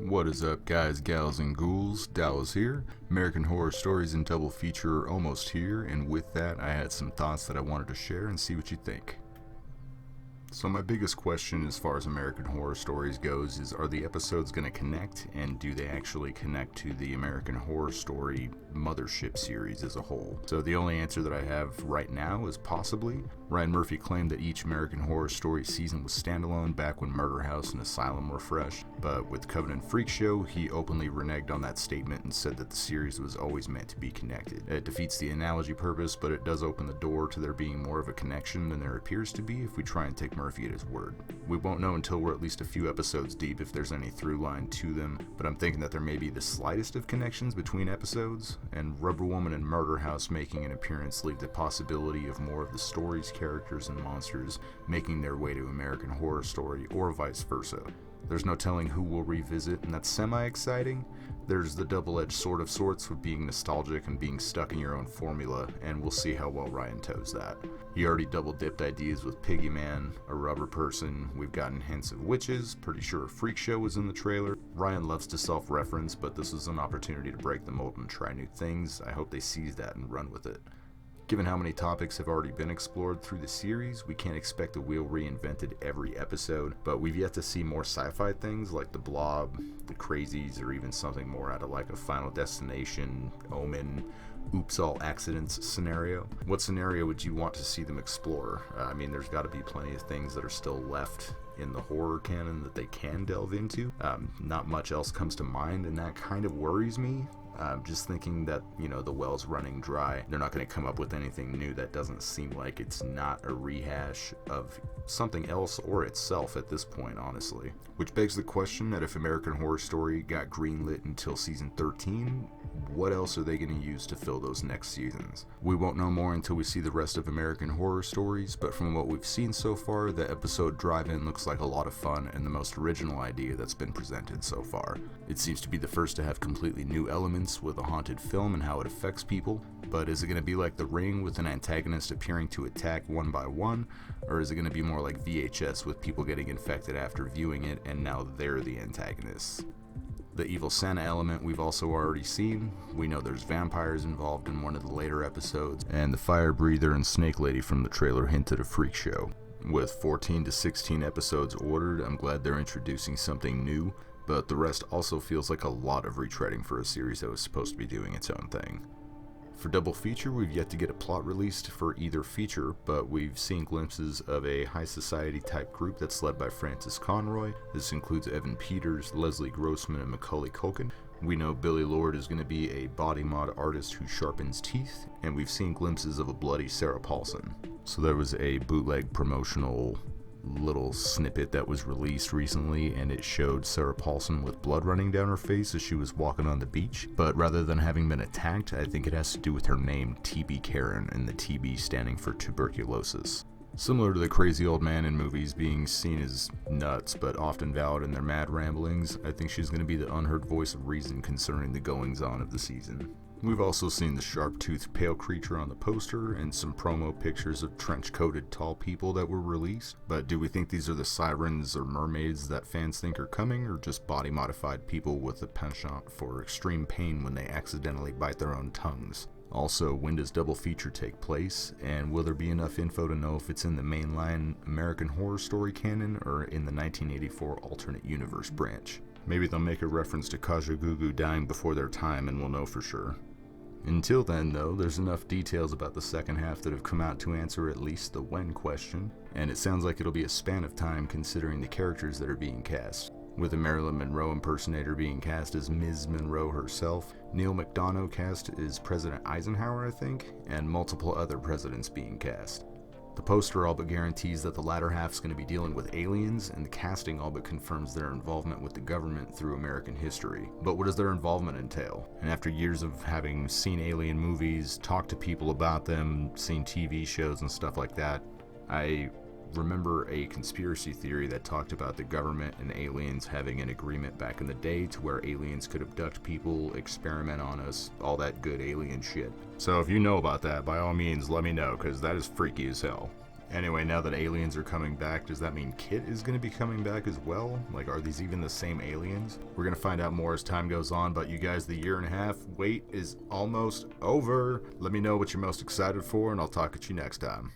What is up, guys, gals, and ghouls? Dallas here. American Horror Stories in double feature are almost here, and with that, I had some thoughts that I wanted to share and see what you think. So my biggest question as far as American Horror Stories goes is, are the episodes going to connect, and do they actually connect to the American Horror Story mothership series as a whole? So the only answer that I have right now is possibly. Ryan Murphy claimed that each American Horror Story season was standalone back when Murder House and Asylum were fresh, but with Covenant Freak Show, he openly reneged on that statement and said that the series was always meant to be connected. It defeats the analogy purpose, but it does open the door to there being more of a connection than there appears to be if we try and take Murphy at his word. We won't know until we're at least a few episodes deep if there's any through line to them, but I'm thinking that there may be the slightest of connections between episodes, and Rubber Woman and Murder House making an appearance leave the possibility of more of the story's characters and monsters making their way to American Horror Story, or vice versa. There's no telling who we'll revisit, and that's semi-exciting. There's the double-edged sword of sorts with being nostalgic and being stuck in your own formula, and we'll see how well Ryan toes that. He already double-dipped ideas with Piggy Man, a rubber person, we've gotten hints of witches, pretty sure a freak show was in the trailer. Ryan loves to self-reference, but this is an opportunity to break the mold and try new things. I hope they seize that and run with it. Given how many topics have already been explored through the series, we can't expect the wheel reinvented every episode, but we've yet to see more sci-fi things like the Blob, the Crazies, or even something more out of like a Final Destination, Omen, Oops All Accidents scenario. What scenario would you want to see them explore? I mean, there's got to be plenty of things that are still left in the horror canon that they can delve into. Not much else comes to mind, and that kind of worries me. Just thinking that, the well's running dry. They're not going to come up with anything new that doesn't seem like it's not a rehash of something else or itself at this point, honestly. Which begs the question that if American Horror Story got greenlit until season 13, what else are they going to use to fill those next seasons? We won't know more until we see the rest of American Horror Stories, but from what we've seen so far, the episode Drive-In looks like a lot of fun and the most original idea that's been presented so far. It seems to be the first to have completely new elements with a haunted film and how it affects people, but is it going to be like The Ring with an antagonist appearing to attack one by one, or is it going to be more like VHS with people getting infected after viewing it and now they're the antagonists? The evil Santa element we've also already seen. We know there's vampires involved in one of the later episodes, and the fire breather and snake lady from the trailer hinted a freak show. With 14 to 16 episodes ordered, I'm glad they're introducing something new, but the rest also feels like a lot of retreading for a series that was supposed to be doing its own thing. For double feature, we've yet to get a plot released for either feature, but we've seen glimpses of a high society type group that's led by Francis Conroy. This includes Evan Peters, Leslie Grossman, and Macaulay Culkin. We know Billy Lord is going to be a body mod artist who sharpens teeth, and we've seen glimpses of a bloody Sarah Paulson. So there was a bootleg promotional little snippet that was released recently, and it showed Sarah Paulson with blood running down her face as she was walking on the beach, but rather than having been attacked, I think it has to do with her name, TB Karen, and the TB standing for tuberculosis. Similar to the crazy old man in movies being seen as nuts but often valid in their mad ramblings, I think she's going to be the unheard voice of reason concerning the goings-on of the season. We've also seen the sharp-toothed pale creature on the poster and some promo pictures of trench-coated tall people that were released, but do we think these are the sirens or mermaids that fans think are coming, or just body-modified people with a penchant for extreme pain when they accidentally bite their own tongues? Also, when does double feature take place, and will there be enough info to know if it's in the mainline American Horror Story canon or in the 1984 alternate universe branch? Maybe they'll make a reference to Kajagoogoo dying before their time and we'll know for sure. Until then, though, there's enough details about the second half that have come out to answer at least the when question, and it sounds like it'll be a span of time considering the characters that are being cast. With a Marilyn Monroe impersonator being cast as Ms. Monroe herself, Neil McDonough cast as President Eisenhower, I think, and multiple other presidents being cast. The poster all but guarantees that the latter half is going to be dealing with aliens, and the casting all but confirms their involvement with the government through American history. But what does their involvement entail? And after years of having seen alien movies, talked to people about them, seen TV shows and stuff like that, I remember a conspiracy theory that talked about the government and aliens having an agreement back in the day to where aliens could abduct people, experiment on us, all that good alien shit. So if you know about that, by all means let me know, because that is freaky as hell. Anyway, now that aliens are coming back, does that mean Kit is going to be coming back as well? Like, are these even the same aliens? We're going to find out more as time goes on, but you guys, the 1.5-year wait is almost over. Let me know what you're most excited for, and I'll talk at you next time.